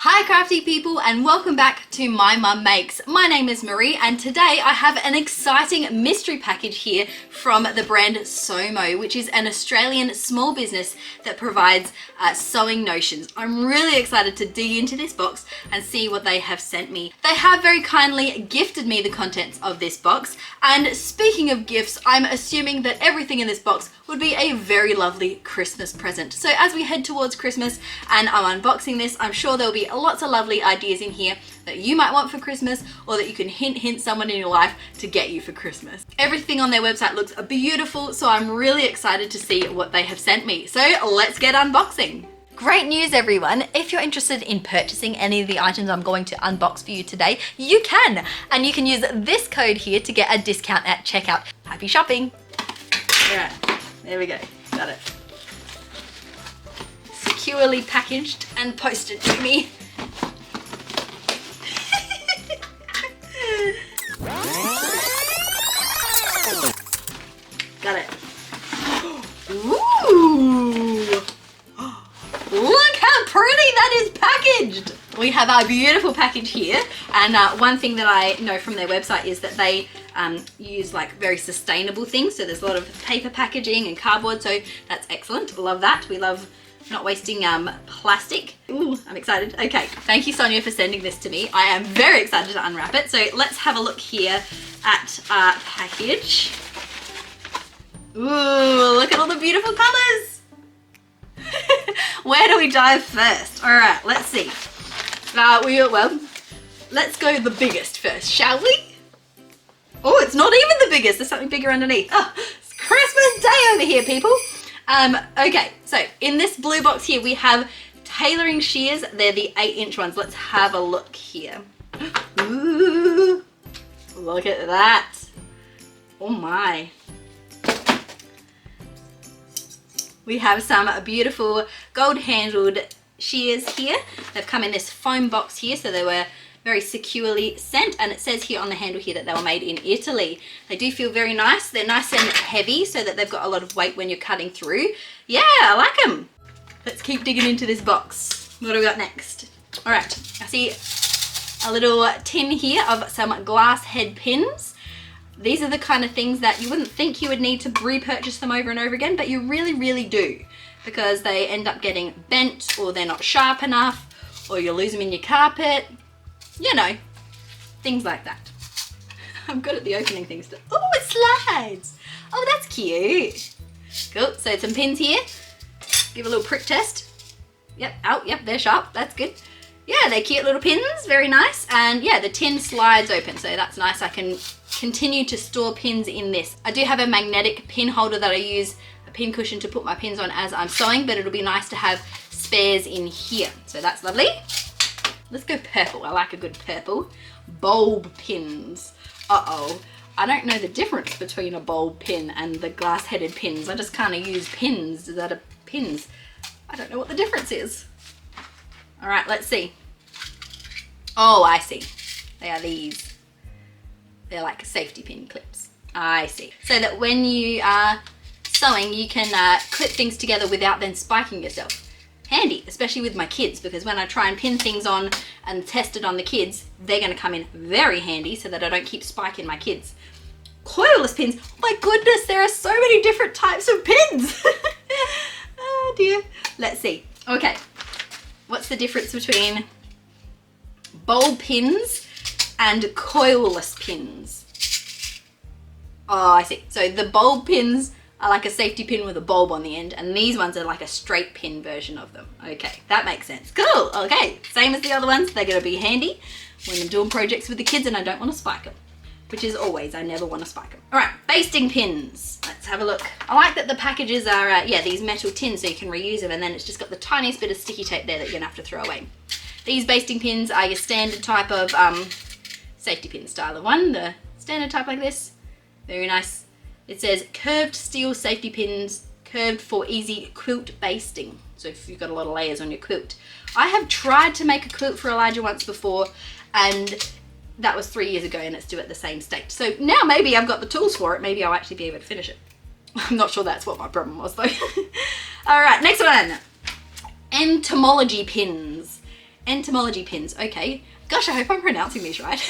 Hi crafty people and welcome back to My Mum Makes. My name is Marie and today I have an exciting mystery package here from the brand Somo, which is an Australian small business that provides sewing notions. I'm really excited to dig into this box and see what they have sent me. They have very kindly gifted me the contents of this box, and speaking of gifts, I'm assuming that everything in this box would be a very lovely Christmas present. So as we head towards Christmas and I'm unboxing this, I'm sure there'll be lots of lovely ideas in here that you might want for Christmas or that you can hint someone in your life to get you for Christmas. Everything on their website looks beautiful, so I'm really excited to see what they have sent me. So let's get unboxing. Great news everyone, if you're interested in purchasing any of the items I'm going to unbox for you today, you can! And you can use this code here to get a discount at checkout. Happy shopping! Alright, there we go, got it. Securely packaged and posted to me. Got it. Ooh! Look how pretty that is packaged! We have our beautiful package here, and one thing that I know from their website is that they use like very sustainable things, so there's a lot of paper packaging and cardboard, so that's excellent. Love that. We love not wasting plastic. Ooh, I'm excited. Okay, thank you Sonia for sending this to me. I am very excited to unwrap it. So let's have a look here at our package. Ooh, look at all the beautiful colors. Where do we dive first? All right, let's see. Well, let's go the biggest first, shall we? Oh, it's not even the biggest. There's something bigger underneath. Oh, it's Christmas Day over here, people. Okay, so in this blue box here, we have tailoring shears. They're the 8-inch ones. Let's have a look here. Ooh, look at that. Oh my. We have some beautiful gold-handled shears here. They've come in this foam box here, so they were very securely sent, and it says here on the handle here that they were made in Italy. They do feel very nice. They're nice and heavy so that they've got a lot of weight when you're cutting through. Yeah, I like them. Let's keep digging into this box. What do we got next? All right, I see a little tin here of some glass head pins. These are the kind of things that you wouldn't think you would need to repurchase them over and over again, but you really, really do, because they end up getting bent, or they're not sharp enough, or you lose them in your carpet. You know, things like that. I'm good at the opening things too. Oh, it slides. Oh, that's cute. Cool, so some pins here. Give a little prick test. Yep, out, yep, they're sharp, that's good. Yeah, they're cute little pins, very nice. And yeah, the tin slides open, so that's nice. I can continue to store pins in this. I do have a magnetic pin holder that I use, a pin cushion to put my pins on as I'm sewing, but it'll be nice to have spares in here. So that's lovely. Let's go purple. I like a good purple. Bulb pins. Uh-oh. I don't know the difference between a bulb pin and the glass-headed pins. I just kind of use pins that are pins. I don't know what the difference is. All right, let's see. Oh, I see. They are these. They're like safety pin clips. I see. So that when you are sewing, you can clip things together without then spiking yourself. Handy, especially with my kids, because when I try and pin things on and test it on the kids, they're going to come in very handy so that I don't keep spiking my kids. Coilless pins. Oh my goodness, there are so many different types of pins. Oh dear. Let's see. Okay. What's the difference between bulb pins and coilless pins? Oh, I see. So the bulb pins are like a safety pin with a bulb on the end, and these ones are like a straight pin version of them. Okay, that makes sense. Cool, okay. Same as the other ones, they're gonna be handy when I'm doing projects with the kids and I don't wanna spike them, which is always, I never wanna spike them. All right, basting pins. Let's have a look. I like that the packages are, yeah, these metal tins so you can reuse them, and then it's just got the tiniest bit of sticky tape there that you're gonna have to throw away. These basting pins are your standard type of safety pin style of one, the standard type like this. Very nice. It says curved steel safety pins, curved for easy quilt basting. So if you've got a lot of layers on your quilt. I have tried to make a quilt for Elijah once before, and that was 3 years ago and it's still at the same state. So now maybe I've got the tools for it. Maybe I'll actually be able to finish it. I'm not sure that's what my problem was though. All right, next one. Entomology pins. entomology pins, okay. Gosh, I hope I'm pronouncing these right.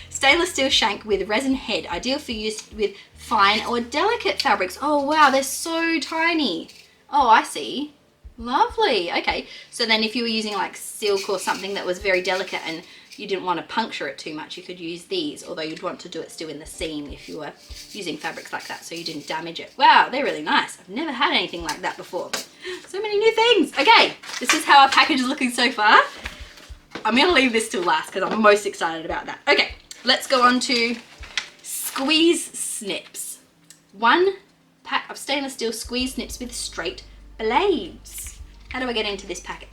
Stainless steel shank with resin head, ideal for use with fine or delicate fabrics. Oh wow, they're so tiny. Oh, I see. Lovely. Okay, so then if you were using like silk or something that was very delicate and you didn't want to puncture it too much, you could use these, although you'd want to do it still in the seam if you were using fabrics like that so you didn't damage it. Wow, they're really nice. I've never had anything like that before. So many new things. Okay, this is how our package is looking so far. I'm going to leave this till last because I'm most excited about that. Okay, let's go on to squeeze snips. 1 pack of stainless steel squeeze snips with straight blades. How do I get into this packet?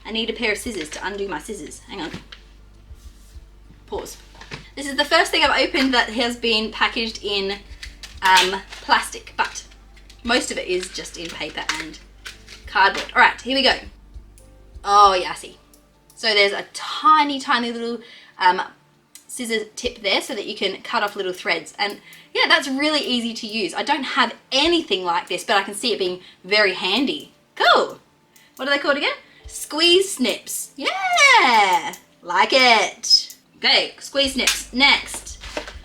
I need a pair of scissors to undo my scissors. Hang on. Pause. This is the first thing I've opened that has been packaged in plastic, but most of it is just in paper and cardboard. All right, here we go. Oh yeah, I see. So there's a tiny, tiny little scissor tip there so that you can cut off little threads. And yeah, that's really easy to use. I don't have anything like this, but I can see it being very handy. Cool. What are they called again? Squeeze snips. Yeah, like it. Okay, squeeze snips. Next,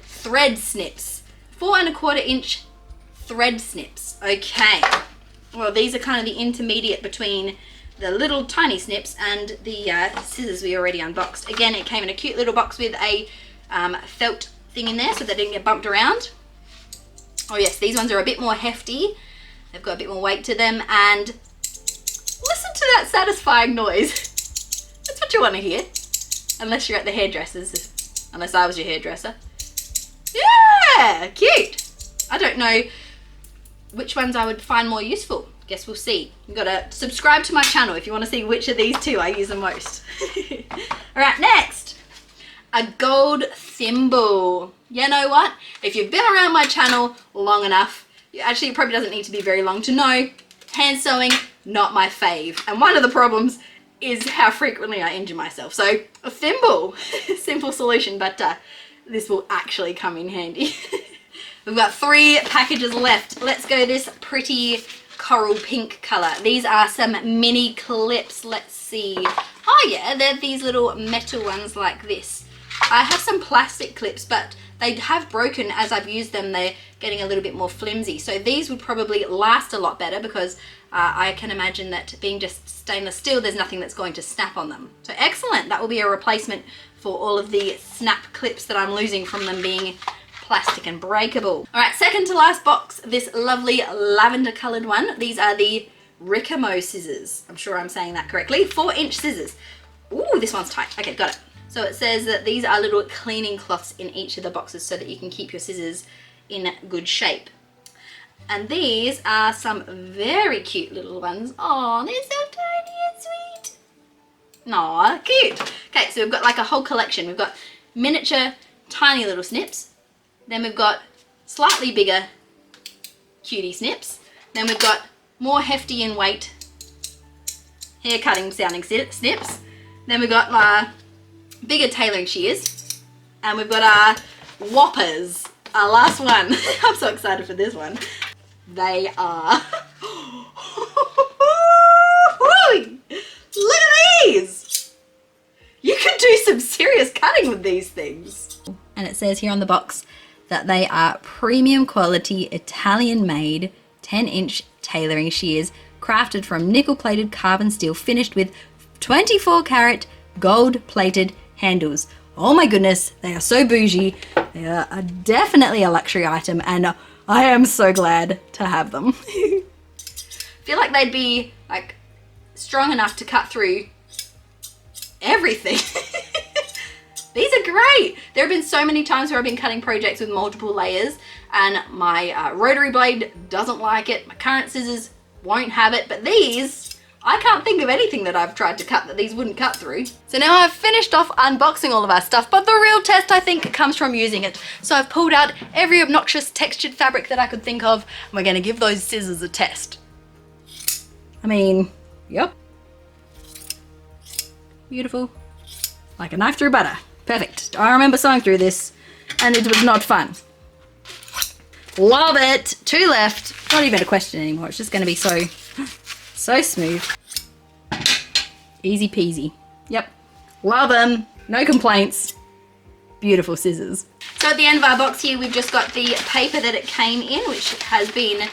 thread snips. 4 1/4 inch thread snips. Okay. Well, these are kind of the intermediate between the little tiny snips and the scissors we already unboxed. Again, it came in a cute little box with a felt thing in there so they didn't get bumped around. Oh yes, these ones are a bit more hefty. They've got a bit more weight to them, and listen to that satisfying noise. That's what you want to hear. Unless you're at the hairdressers, unless I was your hairdresser. Yeah, cute. I don't know which ones I would find more useful. Guess we'll see. You've got to subscribe to my channel if you want to see which of these two I use the most. All right, next, a gold thimble. You know what? If you've been around my channel long enough, it probably doesn't need to be very long to know, hand sewing, not my fave. And one of the problems is how frequently I injure myself. So a thimble, simple solution, but this will actually come in handy. We've got 3 packages left. Let's go this pretty coral pink color. These are some mini clips. Let's see. Oh yeah, they're these little metal ones like this. I have some plastic clips, but they have broken as I've used them. They're getting a little bit more flimsy. So these would probably last a lot better because I can imagine that being just stainless steel, there's nothing that's going to snap on them. So excellent. That will be a replacement for all of the snap clips that I'm losing from them being plastic and breakable. All right, second to last box, this lovely lavender colored one. These are the Ricamo scissors. I'm sure I'm saying that correctly. 4-inch scissors. Ooh, this one's tight. Okay, got it. So it says that these are little cleaning cloths in each of the boxes so that you can keep your scissors in good shape. And these are some very cute little ones. Oh, they're so tiny and sweet. Aw, cute. Okay, so we've got like a whole collection. We've got miniature, tiny little snips. Then we've got slightly bigger cutie snips. Then we've got more hefty in weight hair cutting sounding snips. Then we've got bigger tailoring shears. And we've got our whoppers, our last one. I'm so excited for this one. They are, look at these. You can do some serious cutting with these things. And it says here on the box that they are premium quality Italian made 10-inch tailoring shears crafted from nickel plated carbon steel finished with 24 karat gold plated handles. Oh my goodness, they are so bougie. They are definitely a luxury item, and I am so glad to have them. I feel like they'd be like strong enough to cut through everything. These are great. There have been so many times where I've been cutting projects with multiple layers and my rotary blade doesn't like it. My current scissors won't have it, but these, I can't think of anything that I've tried to cut that these wouldn't cut through. So now I've finished off unboxing all of our stuff, but the real test I think comes from using it. So I've pulled out every obnoxious textured fabric that I could think of, and we're gonna give those scissors a test. I mean, yep. Beautiful. Like a knife through butter. Perfect. I remember sewing through this, and it was not fun. Love it. 2 left. Not even a question anymore. It's just gonna be so smooth. Easy peasy. Yep. Love them. No complaints. Beautiful scissors. So at the end of our box here, we've just got the paper that it came in, which has been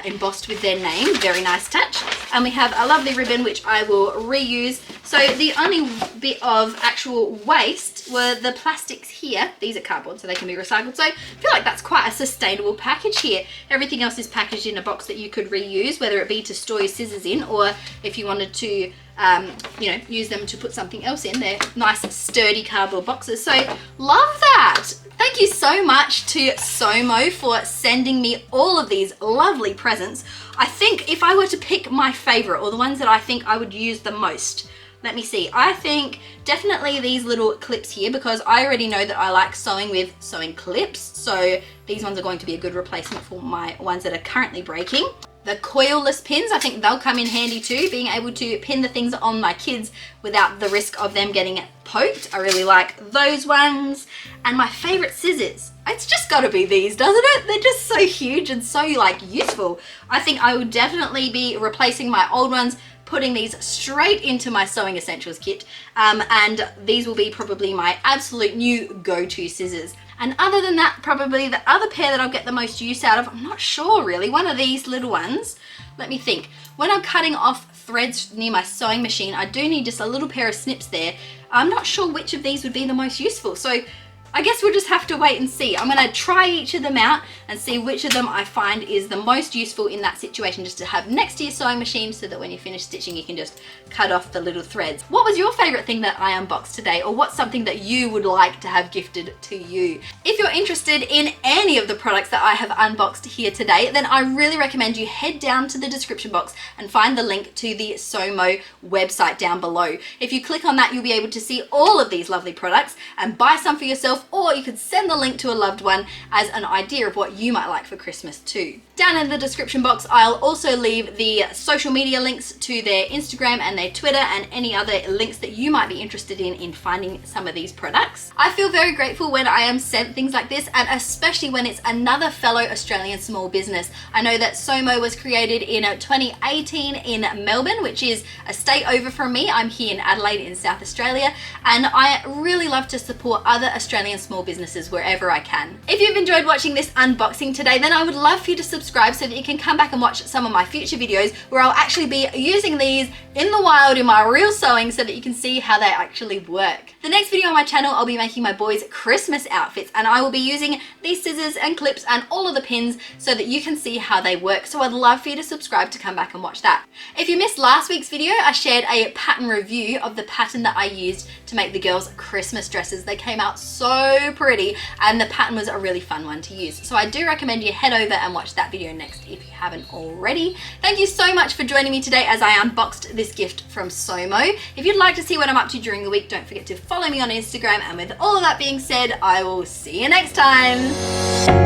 embossed with their name. Very nice touch. And we have a lovely ribbon, which I will reuse. So the only bit of actual waste were the plastics here. These are cardboard, so they can be recycled. So I feel like that's quite a sustainable package here. Everything else is packaged in a box that you could reuse, whether it be to store your scissors in, or if you wanted to you know, use them to put something else in. They're nice sturdy cardboard boxes, so love that. Thank you so much to Somo for sending me all of these lovely presents. I think if I were to pick my favorite, or the ones that I think I would use the most, let me see. I think definitely these little clips here, because I already know that I like sewing with sewing clips, so these ones are going to be a good replacement for my ones that are currently breaking. The coilless pins, I think they'll come in handy too, being able to pin the things on my kids without the risk of them getting poked. I really like those ones. And my favorite scissors, it's just gotta be these, doesn't it? They're just so huge and so like useful. I think I will definitely be replacing my old ones, putting these straight into my Sewing Essentials kit, and these will be probably my absolute new go-to scissors. And other than that, probably the other pair that I'll get the most use out of, I'm not sure really, one of these little ones. Let me think. When I'm cutting off threads near my sewing machine, I do need just a little pair of snips there. I'm not sure which of these would be the most useful, so I guess we'll just have to wait and see. I'm gonna try each of them out and see which of them I find is the most useful in that situation, just to have next to your sewing machine, so that when you finish stitching, you can just cut off the little threads. What was your favorite thing that I unboxed today, or what's something that you would like to have gifted to you? If you're interested in any of the products that I have unboxed here today, then I really recommend you head down to the description box and find the link to the Somo website down below. If you click on that, you'll be able to see all of these lovely products and buy some for yourself, or you could send the link to a loved one as an idea of what you might like for Christmas too. Down in the description box, I'll also leave the social media links to their Instagram and their Twitter, and any other links that you might be interested in finding some of these products. I feel very grateful when I am sent things like this, and especially when it's another fellow Australian small business. I know that Somo was created in 2018 in Melbourne, which is a state over from me. I'm here in Adelaide in South Australia, and I really love to support other Australian small businesses wherever I can. If you've enjoyed watching this unboxing today, then I would love for you to subscribe so that you can come back and watch some of my future videos where I'll actually be using these in the wild in my real sewing, so that you can see how they actually work. The next video on my channel, I'll be making my boys' Christmas outfits, and I will be using these scissors and clips and all of the pins so that you can see how they work. So I'd love for you to subscribe to come back and watch that. If you missed last week's video, I shared a pattern review of the pattern that I used to make the girls' Christmas dresses. They came out so pretty, and the pattern was a really fun one to use. So I do recommend you head over and watch that video next if you haven't already. Thank you so much for joining me today as I unboxed this gift from Somo. If you'd like to see what I'm up to during the week, don't forget to follow me on Instagram. And with all of that being said, I will see you next time.